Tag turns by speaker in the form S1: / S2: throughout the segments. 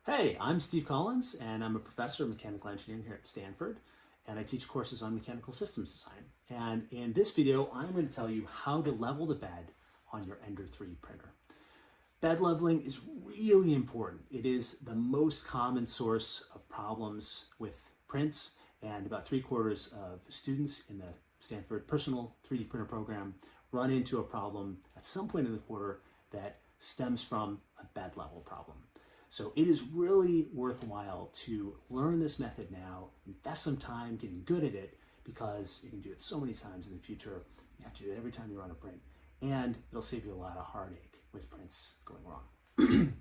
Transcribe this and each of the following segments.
S1: Hey, I'm Steve Collins, and I'm a professor of mechanical engineering here at Stanford, and I teach courses on mechanical systems design. And in this video, I'm going to tell you how to level the bed on your Ender 3 printer. Bed leveling is really important. It is the most common source of problems with prints, and about 3/4 of students in the Stanford Personal 3D Printer program run into a problem at some point in the quarter that stems from a bed level problem. So it is really worthwhile to learn this method now, invest some time getting good at it, because you can do it so many times in the future. You have to do it every time you run a print, and it'll save you a lot of heartache with prints going wrong.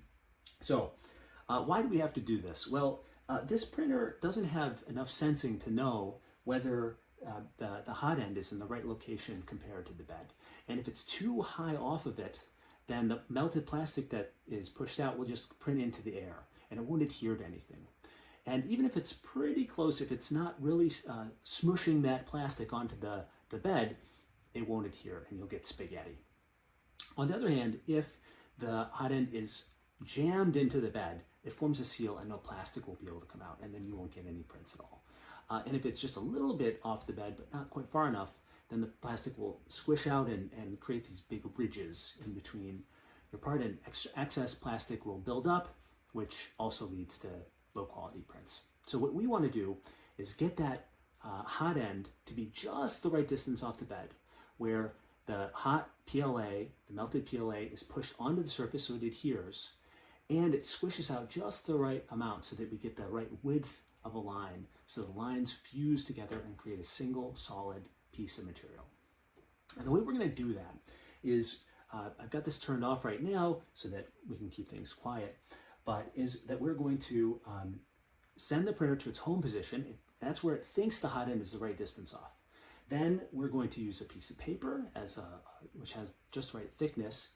S1: So why do we have to do this? Well, this printer doesn't have enough sensing to know whether the hot end is in the right location compared to the bed. And if it's too high off of it, then the melted plastic that is pushed out will just print into the air and it won't adhere to anything. And even if it's pretty close, if it's not really smushing that plastic onto the bed, it won't adhere and you'll get spaghetti. On the other hand, if the hot end is jammed into the bed, it forms a seal and no plastic will be able to come out, and then you won't get any prints at all. And if it's just a little bit off the bed but not quite far enough, then the plastic will squish out and create these big ridges in between your part, and excess plastic will build up, which also leads to low quality prints. So what we want to do is get that hot end to be just the right distance off the bed, where the hot PLA, the melted PLA, is pushed onto the surface so it adheres, and it squishes out just the right amount so that we get the right width of a line, so the lines fuse together and create a single solid piece of material. And the way we're going to do that is, I've got this turned off right now so that we can keep things quiet, but is that we're going to send the printer to its home position. That's where it thinks the hot end is the right distance off. Then we're going to use a piece of paper which has just the right thickness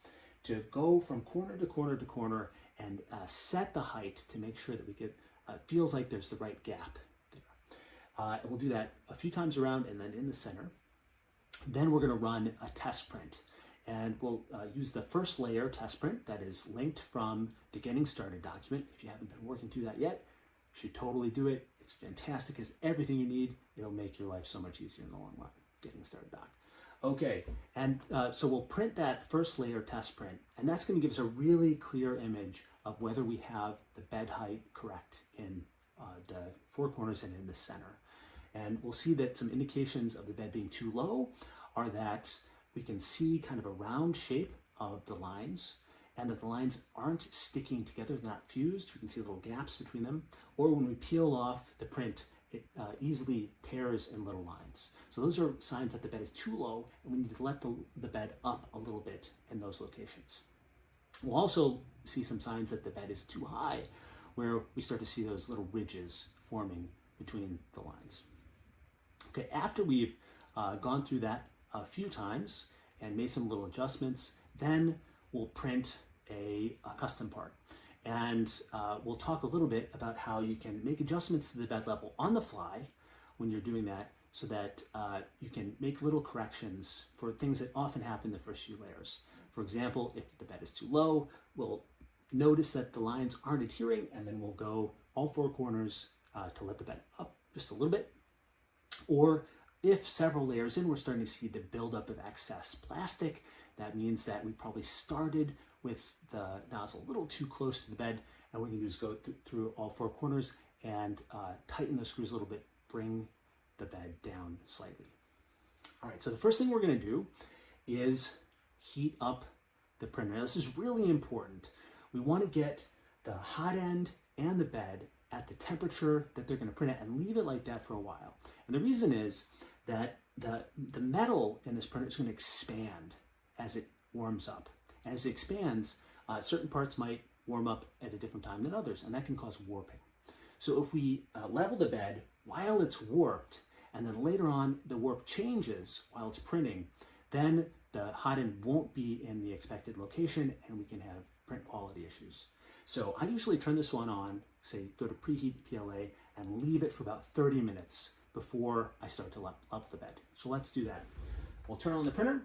S1: to go from corner to corner to corner and set the height to make sure that we get feels like there's the right gap there. We'll do that a few times around and then in the center. Then we're going to run a test print, and we'll use the first layer test print that is linked from the Getting Started document. If you haven't been working through that yet, you should totally do it. It's fantastic. It's everything you need. It'll make your life so much easier in the long run. Getting Started doc. Okay, and so we'll print that first layer test print, and that's going to give us a really clear image of whether we have the bed height correct in the four corners and in the center. And we'll see that some indications of the bed being too low are that we can see kind of a round shape of the lines, and that the lines aren't sticking together, they're not fused. We can see little gaps between them. Or when we peel off the print, it easily tears in little lines. So those are signs that the bed is too low, and we need to let the bed up a little bit in those locations. We'll also see some signs that the bed is too high, where we start to see those little ridges forming between the lines. Okay, after we've gone through that a few times and made some little adjustments, then we'll print a custom part. And we'll talk a little bit about how you can make adjustments to the bed level on the fly when you're doing that, so that you can make little corrections for things that often happen in the first few layers. For example, if the bed is too low, we'll notice that the lines aren't adhering, and then we'll go all four corners to let the bed up just a little bit. Or if several layers in, we're starting to see the buildup of excess plastic, that means that we probably started with the nozzle a little too close to the bed, and what we can do is go through all four corners and tighten the screws a little bit, bring the bed down slightly. All right, so the first thing we're going to do is heat up the printer. Now, this is really important. We want to get the hot end and the bed at the temperature that they're going to print at, and leave it like that for a while. And the reason is that the metal in this printer is going to expand as it warms up. As it expands, certain parts might warm up at a different time than others, and that can cause warping. So if we level the bed while it's warped, and then later on the warp changes while it's printing, then the hot end won't be in the expected location, and we can have print quality issues. So I usually turn this one on, say go to preheat PLA, and leave it for about 30 minutes before I start to level the bed. So let's do that. We'll turn on the printer,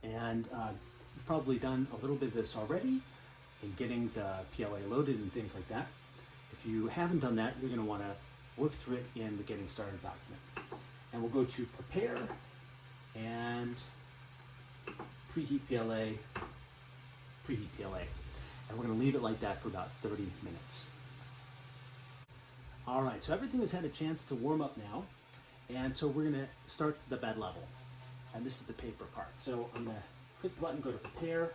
S1: and you've probably done a little bit of this already. in getting the PLA loaded and things like that. If you haven't done that, you're going to want to work through it in the Getting Started document. And we'll go to Prepare and Preheat PLA, Preheat PLA. And we're going to leave it like that for about 30 minutes. All right, so everything has had a chance to warm up now. And so we're going to start the bed level. And this is the paper part. So I'm going to click the button, go to Prepare,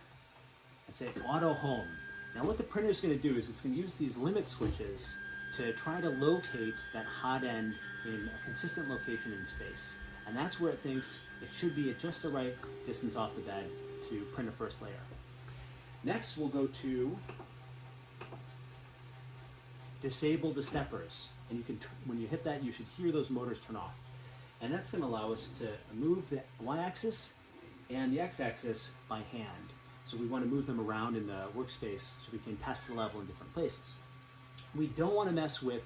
S1: and say Auto Home. Now what the printer is going to do is it's going to use these limit switches to try to locate that hot end in a consistent location in space. And that's where it thinks it should be at just the right distance off the bed to print a first layer. Next, we'll go to Disable the Steppers. And you can, when you hit that, you should hear those motors turn off. And that's going to allow us to move the y-axis and the x-axis by hand. So we want to move them around in the workspace so we can test the level in different places. We don't want to mess with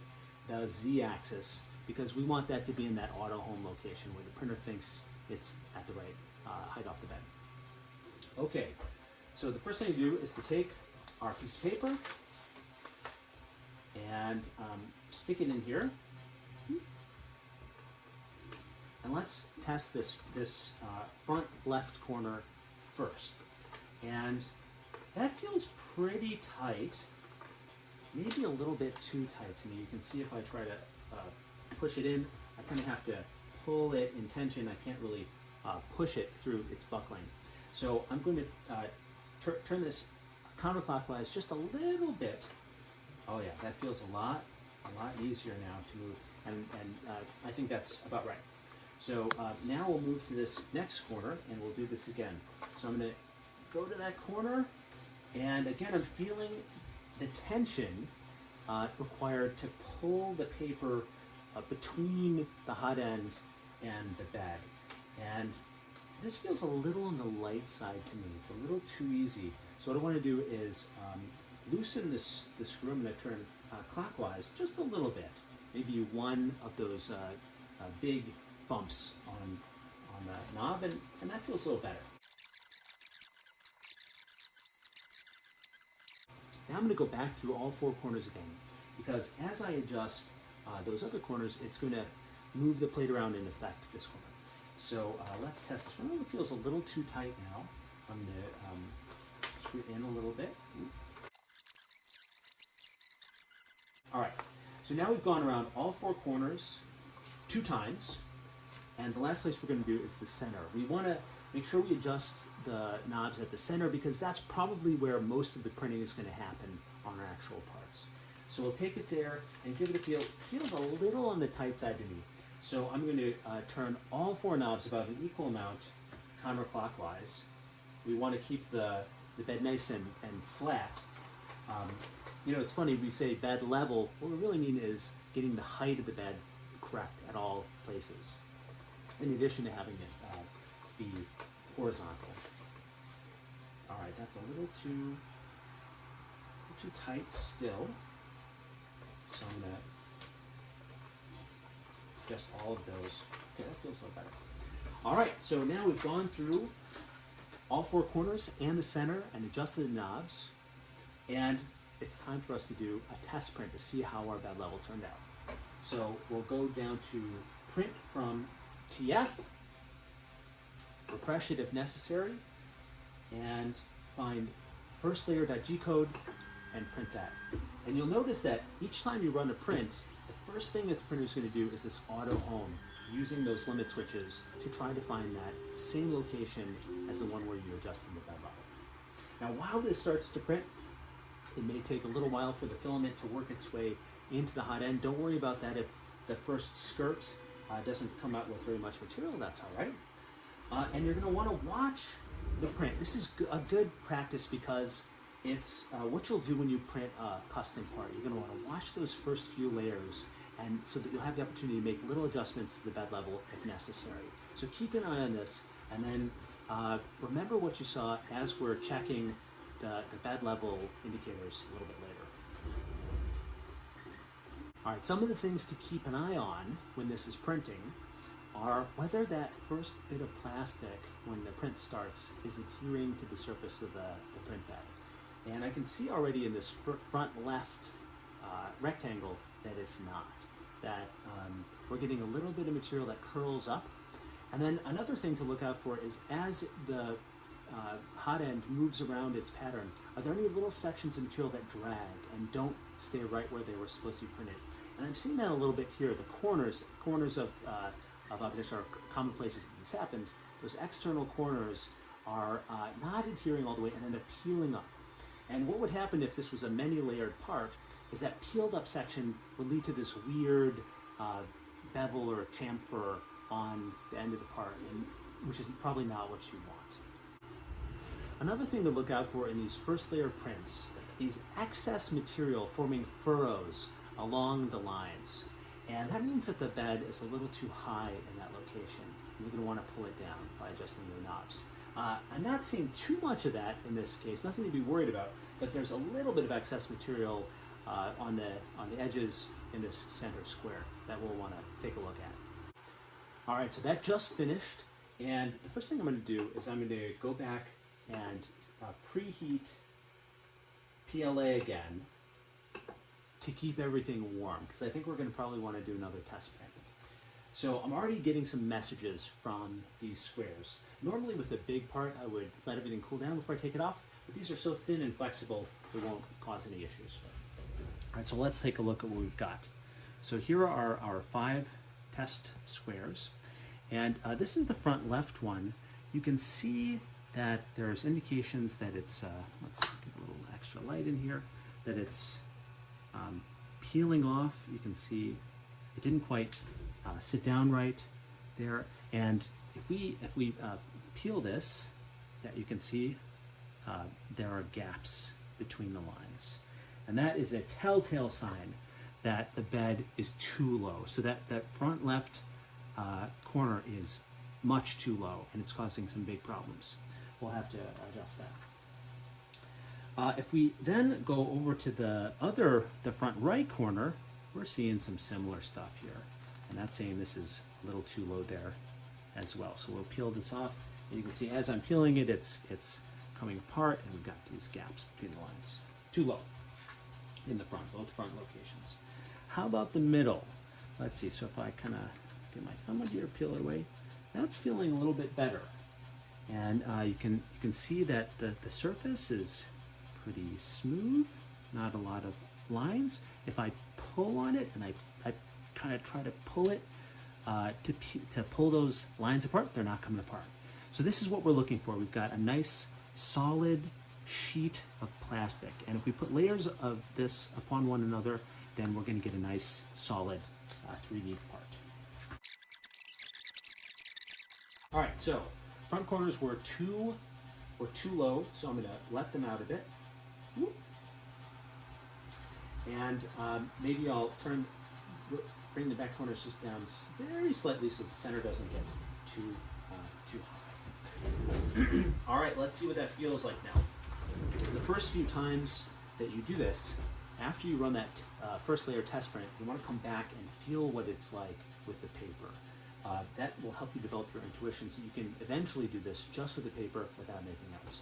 S1: the z-axis because we want that to be in that auto home location where the printer thinks it's at the right height off the bed. Okay, so the first thing to do is to take our piece of paper and stick it in here. And let's test this front left corner first. And that feels pretty tight, maybe a little bit too tight to me. You can see if I try to push it in, I kind of have to pull it in tension. I can't really push it through its buckling. So I'm going to turn this counterclockwise just a little bit. Oh yeah, that feels a lot easier now to move, and I think that's about right. So now we'll move to this next corner, and we'll do this again. So I'm going to go to that corner, and again I'm feeling the tension required to pull the paper between the hot end and the bed. And this feels a little on the light side to me. It's a little too easy. So what I want to do is loosen the screw. I'm going to turn clockwise just a little bit. Maybe one of those big bumps on the knob, and that feels a little better. Now I'm going to go back through all four corners again, because as I adjust those other corners, it's going to move the plate around and affect this corner. So let's test this one. Oh, it feels a little too tight now. I'm going to screw it in a little bit. All right, so now we've gone around all four corners 2 times, and the last place we're going to do is the center. We want to make sure we adjust the knobs at the center because that's probably where most of the printing is going to happen on our actual parts. So we'll take it there and give it a feel. It feels a little on the tight side to me. So I'm going to turn all 4 knobs about an equal amount counterclockwise. We want to keep the bed nice and flat. You know, it's funny, we say bed level. What we really mean is getting the height of the bed correct at all places, in addition to having it be horizontal. All right, that's a little too tight still. So I'm going to adjust all of those. Okay, that feels a little better. All right, so now we've gone through all 4 corners and the center and adjusted the knobs, and it's time for us to do a test print to see how our bed level turned out. So we'll go down to Print from TF, refresh it if necessary, and find first layer.g code and print that. And you'll notice that each time you run a print, the first thing that the printer is going to do is this auto home, using those limit switches to try to find that same location as the one where you adjusted the bed level. Now while this starts to print, it may take a little while for the filament to work its way into the hot end. Don't worry about that if the first skirt doesn't come out with very much material, that's all right. And you're going to want to watch the print. This is a good practice because it's what you'll do when you print a custom part. You're going to want to watch those first few layers, and so that you'll have the opportunity to make little adjustments to the bed level if necessary. So keep an eye on this, and then remember what you saw as we're checking the bed level indicators a little bit later. All right, some of the things to keep an eye on when this is printing are whether that first bit of plastic when the print starts is adhering to the surface of the print bed. And I can see already in this front left rectangle that it's not. That we're getting a little bit of material that curls up. And then another thing to look out for is as the hot end moves around its pattern, are there any little sections of material that drag and don't stay right where they were supposed to be printed? And I'm seeing that a little bit here. The corners of objects are common places that this happens. Those external corners are not adhering all the way, and then they're peeling up. And what would happen if this was a many-layered part is that peeled up section would lead to this weird bevel or chamfer on the end of the part, which is probably not what you want. Another thing to look out for in these first layer prints is excess material forming furrows along the lines. And that means that the bed is a little too high in that location. You're going to want to pull it down by adjusting your knobs. I'm not seeing too much of that in this case, nothing to be worried about, but there's a little bit of excess material on the edges in this center square that we'll want to take a look at. All right, so that just finished, and the first thing I'm going to do is I'm going to go back and preheat PLA again to keep everything warm, because I think we're going to probably want to do another test print. So I'm already getting some messages from these squares. Normally with a big part, I would let everything cool down before I take it off, but these are so thin and flexible, it won't cause any issues. All right, so let's take a look at what we've got. So here are our 5 test squares, and this is the front left one. You can see that there's indications that it's, let's get a little extra light in here, that it's peeling off. You can see it didn't quite sit down right there, and if we peel this, that you can see there are gaps between the lines, and that is a telltale sign that the bed is too low. So that front left corner is much too low, and it's causing some big problems. We'll have to adjust that. If we then go over to the front right corner, we're seeing some similar stuff here, and that's saying this is a little too low there as well. So we'll peel this off, and you can see as I'm peeling it, it's coming apart, and we've got these gaps between the lines. Too low in the front, both front locations. How about the middle? Let's see, so if I kind of get my thumb under here, peel it away, that's feeling a little bit better. And you can see that the surface is pretty smooth, not a lot of lines. If I pull on it and I kind of try to pull it to pull those lines apart, they're not coming apart. So this is what we're looking for. We've got a nice solid sheet of plastic, and if we put layers of this upon one another, then we're going to get a nice solid 3D part. All right, so front corners were too low, so I'm going to let them out a bit. And maybe I'll bring the back corners just down very slightly so the center doesn't get too high. All right, let's see what that feels like now. The first few times that you do this, after you run that first layer test print, you want to come back and feel what it's like with the paper. That will help you develop your intuition so you can eventually do this just with the paper without anything else.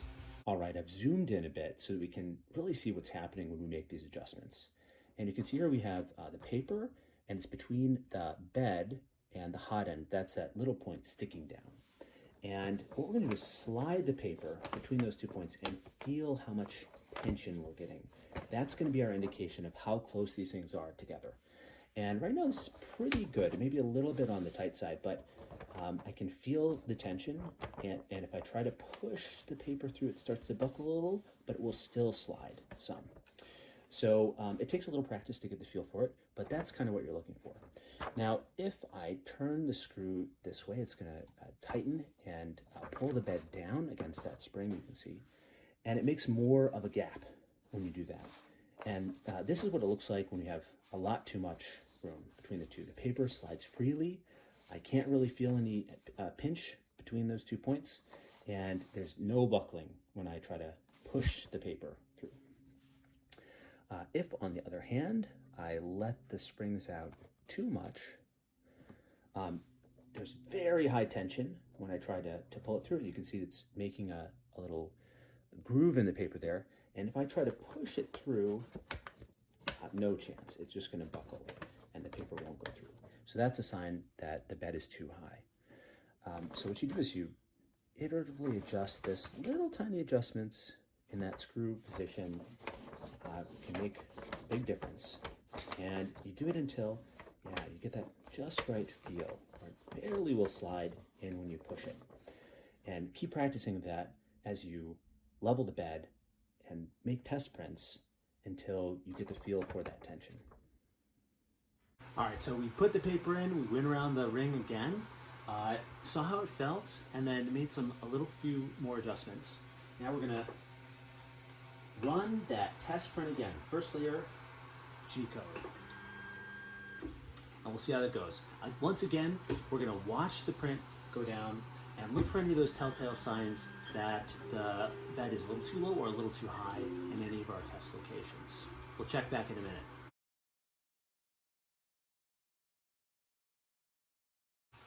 S1: All right, I've zoomed in a bit so that we can really see what's happening when we make these adjustments. And you can see here we have the paper, and it's between the bed and the hot end. That's that little point sticking down. And what we're going to do is slide the paper between those 2 points and feel how much tension we're getting. That's going to be our indication of how close these things are together. And right now it's pretty good, maybe a little bit on the tight side, but I can feel the tension, and if I try to push the paper through, it starts to buckle a little, but it will still slide some. So it takes a little practice to get the feel for it, but that's kind of what you're looking for. Now, if I turn the screw this way, it's going to tighten and pull the bed down against that spring, you can see, and it makes more of a gap when you do that. And this is what it looks like when you have a lot too much room between the two. The paper slides freely. I can't really feel any pinch between those 2 points, and there's no buckling when I try to push the paper through. If, on the other hand, I let the springs out too much, there's very high tension when I try to pull it through. You can see it's making a little groove in the paper there, And if I try to push it through, no chance. It's just going to buckle and the paper won't go through. So that's a sign that the bed is too high. So what you do is you iteratively adjust this. Little tiny adjustments in that screw position can make a big difference. And you do it until, you get that just right feel, or it barely will slide in when you push it. And keep practicing that as you level the bed and make test prints until you get the feel for that tension. All right, so we put the paper in, we went around the ring again, saw how it felt, and then made a few more adjustments. Now we're gonna run that test print again. First layer, G-code. And we'll see how that goes. Once again, we're gonna watch the print go down and look for any of those telltale signs that the bed is a little too low or a little too high in any of our test locations. We'll check back in a minute.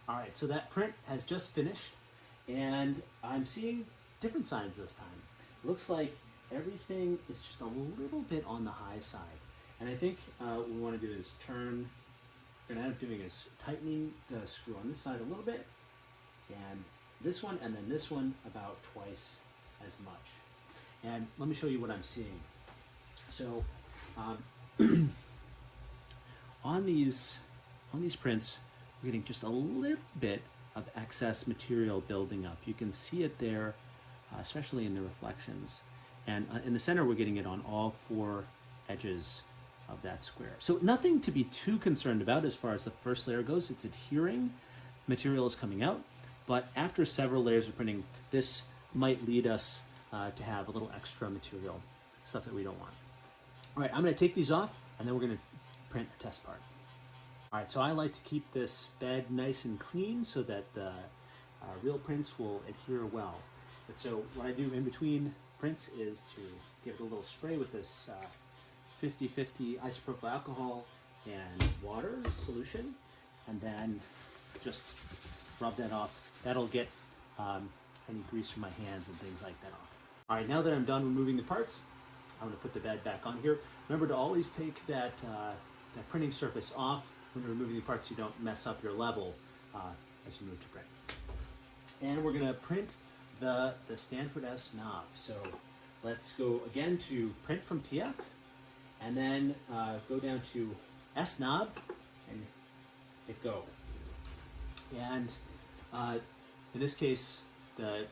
S1: All right, so that print has just finished, and I'm seeing different signs this time. It looks like everything is just a little bit on the high side. And I think what we want to do is we're going to end up doing is tightening the screw on this side a little bit, and this one, and then this one about twice as much. And let me show you what I'm seeing. So on these prints, we're getting just a little bit of excess material building up. You can see it there, especially in the reflections. And in the center, we're getting it on all four edges of that square. So nothing to be too concerned about as far as the first layer goes. It's adhering, material is coming out, but after several layers of printing, this might lead us to have a little extra material, stuff that we don't want. All right, I'm gonna take these off, and then we're gonna print a test part. All right, so I like to keep this bed nice and clean so that the real prints will adhere well. And so what I do in between prints is to give it a little spray with this 50-50 isopropyl alcohol and water solution, and then just rub that off. That'll get any grease from my hands and things like that off. All right, now that I'm done removing the parts, I'm gonna put the bed back on here. Remember to always take that printing surface off when you're removing the parts so you don't mess up your level as you move to print. And we're gonna print the Stanford S knob. So let's go again to print from TF, and then go down to S knob and hit go. And in this case, the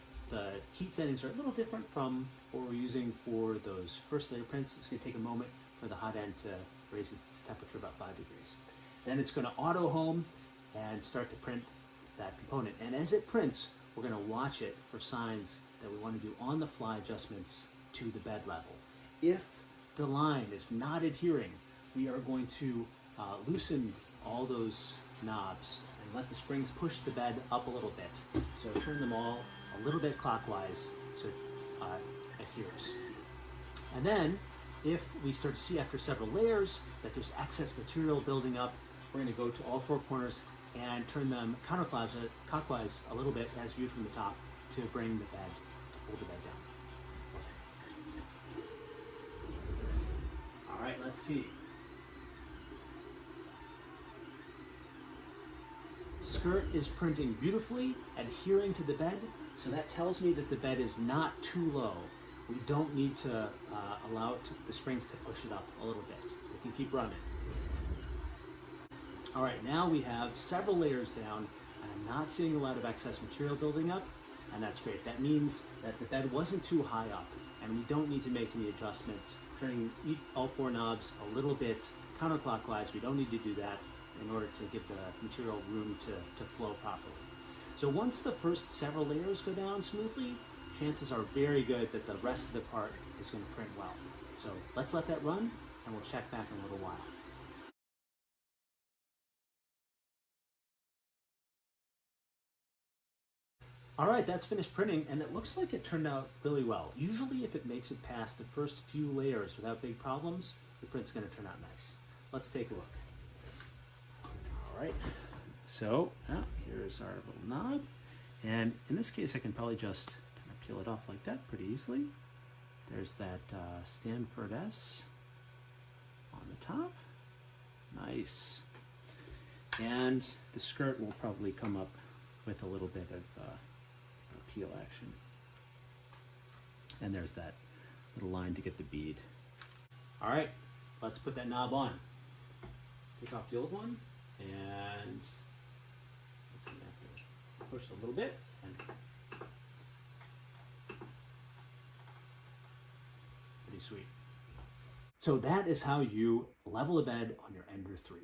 S1: heat settings are a little different from what we're using for those first layer prints. It's gonna take a moment for the hot end to raise its temperature about 5 degrees. Then it's gonna auto home and start to print that component. And as it prints, we're gonna watch it for signs that we wanna do on the fly adjustments to the bed level. If the line is not adhering, we are going to loosen all those knobs and let the springs push the bed up a little bit. So turn them all a little bit clockwise so it adheres. And then if we start to see after several layers that there's excess material building up, we're going to go to all four corners and turn them counterclockwise a little bit as viewed from the top to bring the bed, to pull the bed down. All right, let's see. Skirt is printing beautifully, adhering to the bed, so that tells me that the bed is not too low. We don't need to allow the springs to push it up a little bit. We can keep running. All right, now we have several layers down, and I'm not seeing a lot of excess material building up, and that's great. That means that the bed wasn't too high up, and we don't need to make any adjustments. Turning all four knobs a little bit counterclockwise, we don't need to do that in order to give the material room to flow properly. So once the first several layers go down smoothly, chances are very good that the rest of the part is going to print well. So let's let that run, and we'll check back in a little while. All right, that's finished printing, and it looks like it turned out really well. Usually if it makes it past the first few layers without big problems, the print's going to turn out nice. Let's take a look. All right, so here's our little knob, and in this case I can probably just kind of peel it off like that pretty easily. There's that Stanford S on the top. Nice. And the skirt will probably come up with a little bit of peel action. And there's that little line to get the bead. All right, let's put that knob on. Take off the old one, and let's see, I have to push a little bit. And pretty sweet. So that is how you level a bed on your Ender 3.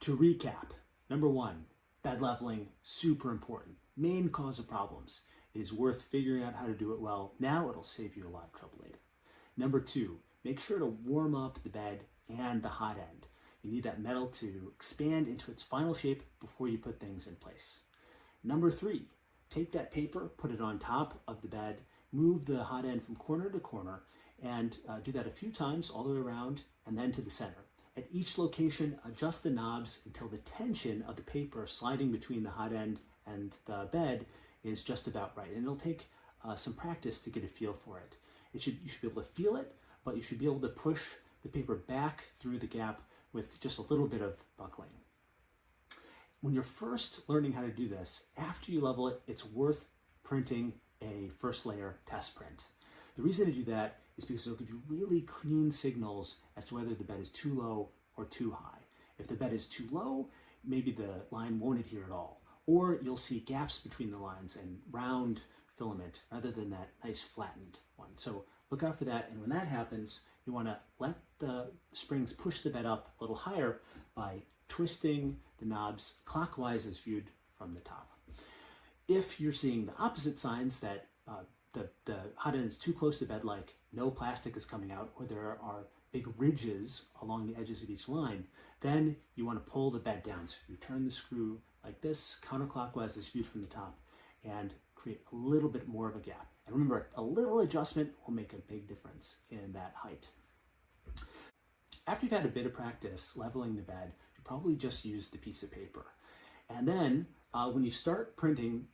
S1: To recap, number 1, bed leveling, super important. Main cause of problems. It is worth figuring out how to do it well. Now it'll save you a lot of trouble later. Number 2, make sure to warm up the bed and the hot end. You need that metal to expand into its final shape before you put things in place. Number 3, take that paper, put it on top of the bed, move the hot end from corner to corner, and do that a few times all the way around and then to the center. At each location, adjust the knobs until the tension of the paper sliding between the hot end and the bed is just about right. And it'll take some practice to get a feel for it. You should be able to feel it, but you should be able to push the paper back through the gap with just a little bit of buckling. When you're first learning how to do this, after you level it, it's worth printing a first layer test print. The reason to do that is because it'll give you really clean signals as to whether the bed is too low or too high. If the bed is too low, maybe the line won't adhere at all. Or you'll see gaps between the lines and round filament rather than that nice flattened one. So look out for that, and when that happens, you want to let the springs push the bed up a little higher by twisting the knobs clockwise as viewed from the top. If you're seeing the opposite signs that the hot end is too close to the bed, like no plastic is coming out, or there are big ridges along the edges of each line, then you want to pull the bed down. So you turn the screw like this, counterclockwise as viewed from the top, and create a little bit more of a gap. And remember, a little adjustment will make a big difference in that height. After you've had a bit of practice leveling the bed, you probably just use the piece of paper. And then when you start printing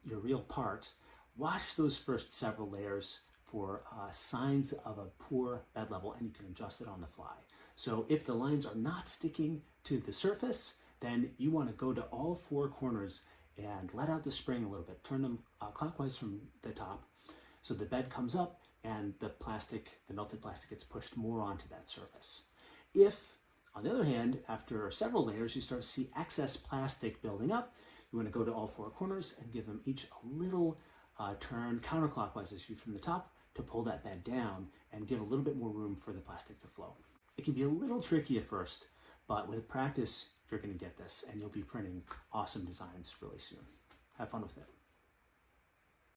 S1: your real part, watch those first several layers for signs of a poor bed level, and you can adjust it on the fly. So if the lines are not sticking to the surface, then you want to go to all 4 corners and let out the spring a little bit. Turn them clockwise from the top so the bed comes up and the melted plastic gets pushed more onto that surface. If, on the other hand, after several layers, you start to see excess plastic building up, you want to go to all 4 corners and give them each a little turn counterclockwise as viewed from the top to pull that bed down and give a little bit more room for the plastic to flow. It can be a little tricky at first, but with practice, you're going to get this, and you'll be printing awesome designs really soon. Have fun with it.